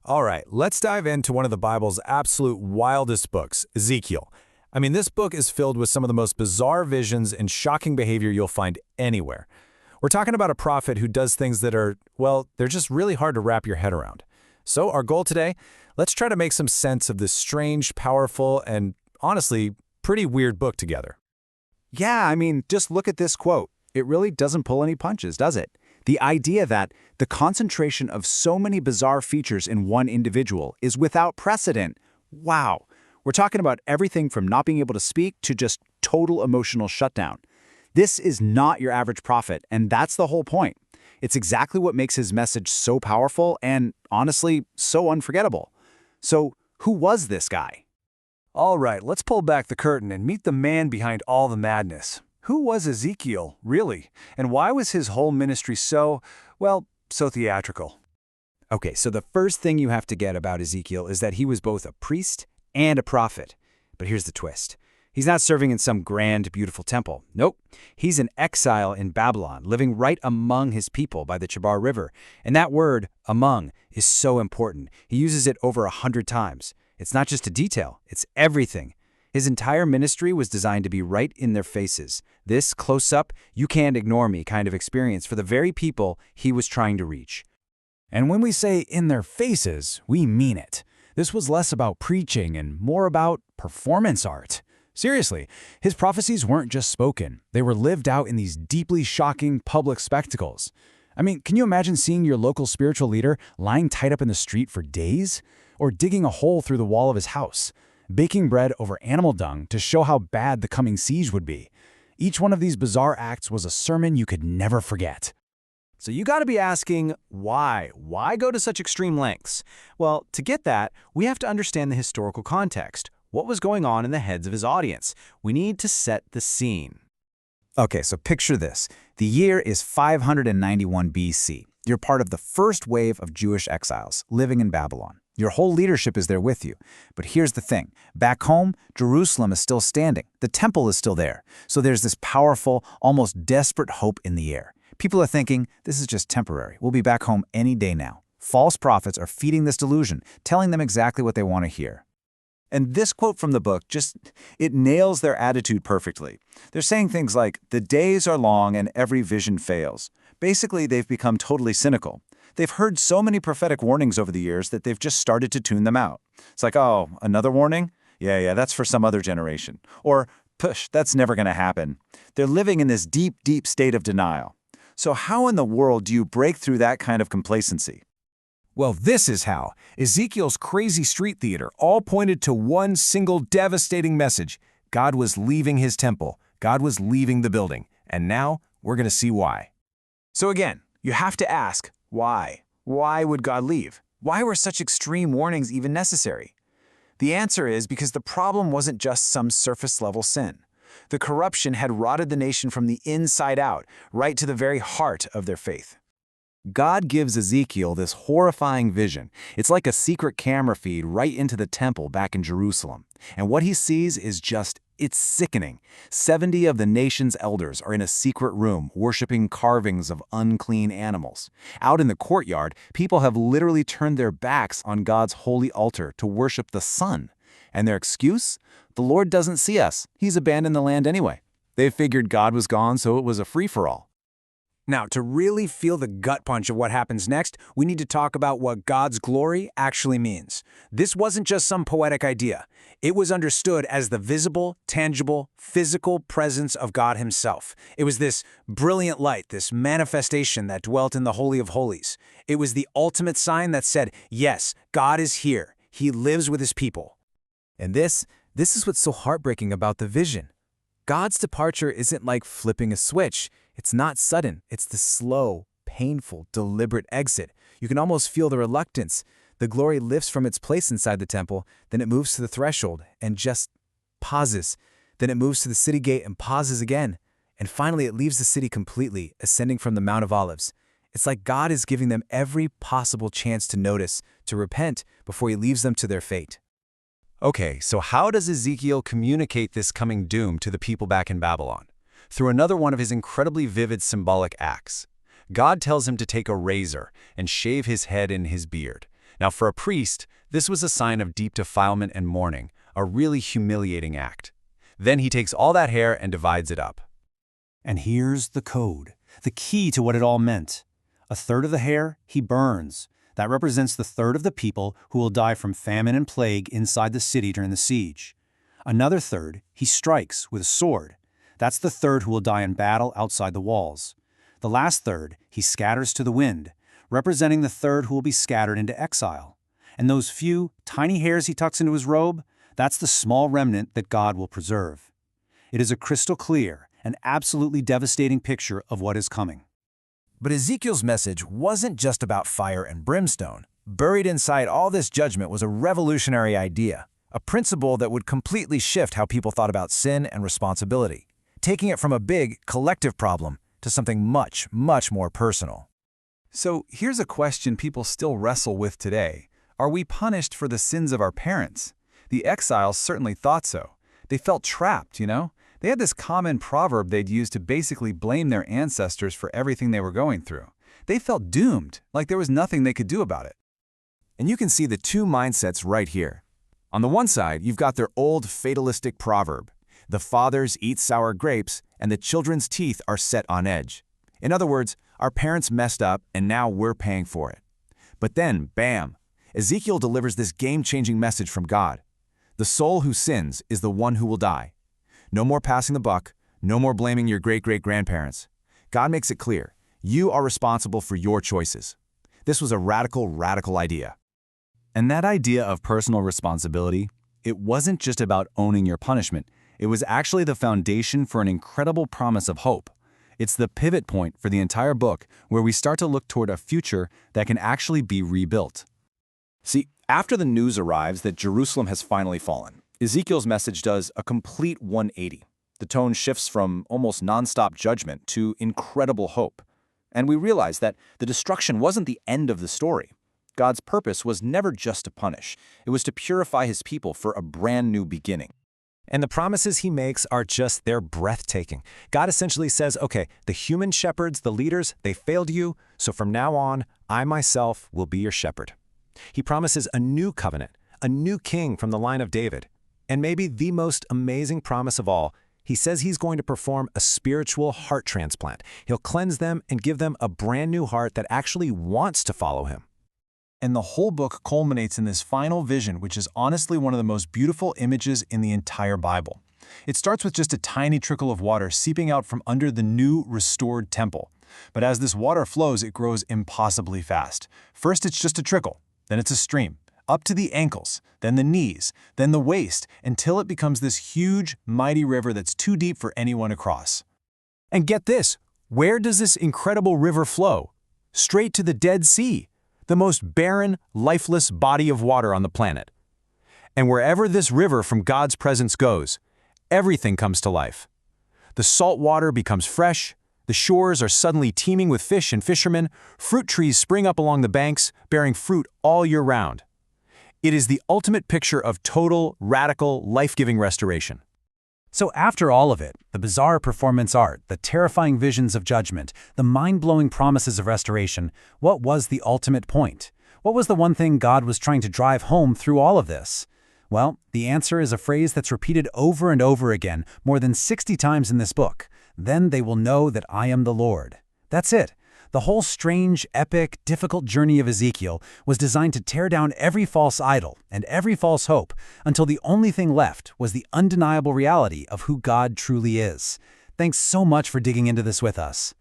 All right, let's dive into one of the Bible's absolute wildest books, Ezekiel. I mean, this book is filled with some of the most bizarre visions and shocking behavior you'll find anywhere. We're talking about a prophet who does things that are, well, they're just really hard to wrap your head around. So our goal today, let's try to make some sense of this strange, powerful, and honestly, pretty weird book together. Yeah, I mean, just look at this quote. It really doesn't pull any punches, does it? The idea that the concentration of so many bizarre features in one individual is without precedent. Wow. We're talking about everything from not being able to speak to just total emotional shutdown. This is not your average prophet, and that's the whole point. It's exactly what makes his message so powerful and, honestly, so unforgettable. So, who was this guy? All right, let's pull back the curtain and meet the man behind all the madness. Who was Ezekiel, really? And why was his whole ministry so, well, so theatrical? Okay, so the first thing you have to get about Ezekiel is that he was both a priest and a prophet. But here's the twist. He's not serving in some grand, beautiful temple. Nope. He's in exile in Babylon, living right among his people by the Chebar River. And that word, among, is so important. He uses it over 100 times. It's not just a detail, it's everything. His entire ministry was designed to be right in their faces. This close-up, you can't ignore me kind of experience for the very people he was trying to reach. And when we say in their faces, we mean it. This was less about preaching and more about performance art. Seriously, his prophecies weren't just spoken. They were lived out in these deeply shocking public spectacles. I mean, can you imagine seeing your local spiritual leader lying tied up in the street for days? Or digging a hole through the wall of his house? Baking bread over animal dung to show how bad the coming siege would be. Each one of these bizarre acts was a sermon you could never forget. So you got to be asking, why? Why go to such extreme lengths? Well, to get that, we have to understand the historical context. What was going on in the heads of his audience? We need to set the scene. Okay, so picture this. The year is 591 BC. You're part of the first wave of Jewish exiles living in Babylon. Your whole leadership is there with you. But here's the thing. Back home, Jerusalem is still standing. The temple is still there. So there's this powerful, almost desperate hope in the air. People are thinking, this is just temporary. We'll be back home any day now. False prophets are feeding this delusion, telling them exactly what they want to hear. And this quote from the book it nails their attitude perfectly. They're saying things like, the days are long and every vision fails. Basically, they've become totally cynical. They've heard so many prophetic warnings over the years that they've just started to tune them out. It's like, oh, another warning? Yeah, that's for some other generation. Or, push, that's never going to happen. They're living in this deep, deep state of denial. So how in the world do you break through that kind of complacency? Well, this is how. Ezekiel's crazy street theater all pointed to one single devastating message. God was leaving his temple. God was leaving the building. And now we're going to see why. So again, you have to ask, why? Why would God leave? Why were such extreme warnings even necessary? The answer is because the problem wasn't just some surface-level sin. The corruption had rotted the nation from the inside out, right to the very heart of their faith. God gives Ezekiel this horrifying vision. It's like a secret camera feed right into the temple back in Jerusalem. And what he sees is it's sickening. 70 of the nation's elders are in a secret room worshiping carvings of unclean animals. Out in the courtyard, people have literally turned their backs on God's holy altar to worship the sun. And their excuse? The Lord doesn't see us. He's abandoned the land anyway. They figured God was gone, so it was a free-for-all. Now, to really feel the gut punch of what happens next, we need to talk about what God's glory actually means. This wasn't just some poetic idea. It was understood as the visible, tangible, physical presence of God himself. It was this brilliant light, this manifestation that dwelt in the Holy of Holies. It was the ultimate sign that said, yes, God is here. He lives with his people. And this is what's so heartbreaking about the vision. God's departure isn't like flipping a switch. It's not sudden. It's the slow, painful, deliberate exit. You can almost feel the reluctance. The glory lifts from its place inside the temple, then it moves to the threshold and just pauses. Then it moves to the city gate and pauses again. And finally it leaves the city completely, ascending from the Mount of Olives. It's like God is giving them every possible chance to notice, to repent, before he leaves them to their fate. Okay, so how does Ezekiel communicate this coming doom to the people back in Babylon? Through another one of his incredibly vivid symbolic acts. God tells him to take a razor and shave his head and his beard. Now, for a priest, this was a sign of deep defilement and mourning, a really humiliating act. Then he takes all that hair and divides it up. And here's the code, the key to what it all meant. A third of the hair he burns. That represents the third of the people who will die from famine and plague inside the city during the siege. Another third he strikes with a sword. That's the third who will die in battle outside the walls. The last third he scatters to the wind, representing the third who will be scattered into exile. And those few, tiny hairs he tucks into his robe, that's the small remnant that God will preserve. It is a crystal clear and absolutely devastating picture of what is coming. But Ezekiel's message wasn't just about fire and brimstone. Buried inside all this judgment was a revolutionary idea, a principle that would completely shift how people thought about sin and responsibility, taking it from a big, collective problem to something much, much more personal. So here's a question people still wrestle with today. Are we punished for the sins of our parents? The exiles certainly thought so. They felt trapped, you know? They had this common proverb they'd use to basically blame their ancestors for everything they were going through. They felt doomed, like there was nothing they could do about it. And you can see the two mindsets right here. On the one side, you've got their old fatalistic proverb. The fathers eat sour grapes, and the children's teeth are set on edge. In other words, our parents messed up, and now we're paying for it. But then, bam, Ezekiel delivers this game-changing message from God. The soul who sins is the one who will die. No more passing the buck, no more blaming your great-great-grandparents. God makes it clear, you are responsible for your choices. This was a radical, radical idea. And that idea of personal responsibility, it wasn't just about owning your punishment. It was actually the foundation for an incredible promise of hope. It's the pivot point for the entire book where we start to look toward a future that can actually be rebuilt. See, after the news arrives that Jerusalem has finally fallen, Ezekiel's message does a complete 180. The tone shifts from almost nonstop judgment to incredible hope. And we realize that the destruction wasn't the end of the story. God's purpose was never just to punish. It was to purify his people for a brand new beginning. And the promises he makes are just, they're breathtaking. God essentially says, okay, the human shepherds, the leaders, they failed you, so from now on, I myself will be your shepherd. He promises a new covenant, a new king from the line of David. And maybe the most amazing promise of all, he says he's going to perform a spiritual heart transplant. He'll cleanse them and give them a brand new heart that actually wants to follow him. And the whole book culminates in this final vision, which is honestly one of the most beautiful images in the entire Bible. It starts with just a tiny trickle of water seeping out from under the new, restored temple. But as this water flows, it grows impossibly fast. First, it's just a trickle, then it's a stream, up to the ankles, then the knees, then the waist, until it becomes this huge, mighty river that's too deep for anyone to cross. And get this, where does this incredible river flow? Straight to the Dead Sea, the most barren, lifeless body of water on the planet. And wherever this river from God's presence goes, everything comes to life. The salt water becomes fresh, the shores are suddenly teeming with fish and fishermen, fruit trees spring up along the banks, bearing fruit all year round. It is the ultimate picture of total, radical, life-giving restoration. So after all of it, the bizarre performance art, the terrifying visions of judgment, the mind-blowing promises of restoration, what was the ultimate point? What was the one thing God was trying to drive home through all of this? Well, the answer is a phrase that's repeated over and over again, more than 60 times in this book. Then they will know that I am the Lord. That's it. The whole strange, epic, difficult journey of Ezekiel was designed to tear down every false idol and every false hope until the only thing left was the undeniable reality of who God truly is. Thanks so much for digging into this with us.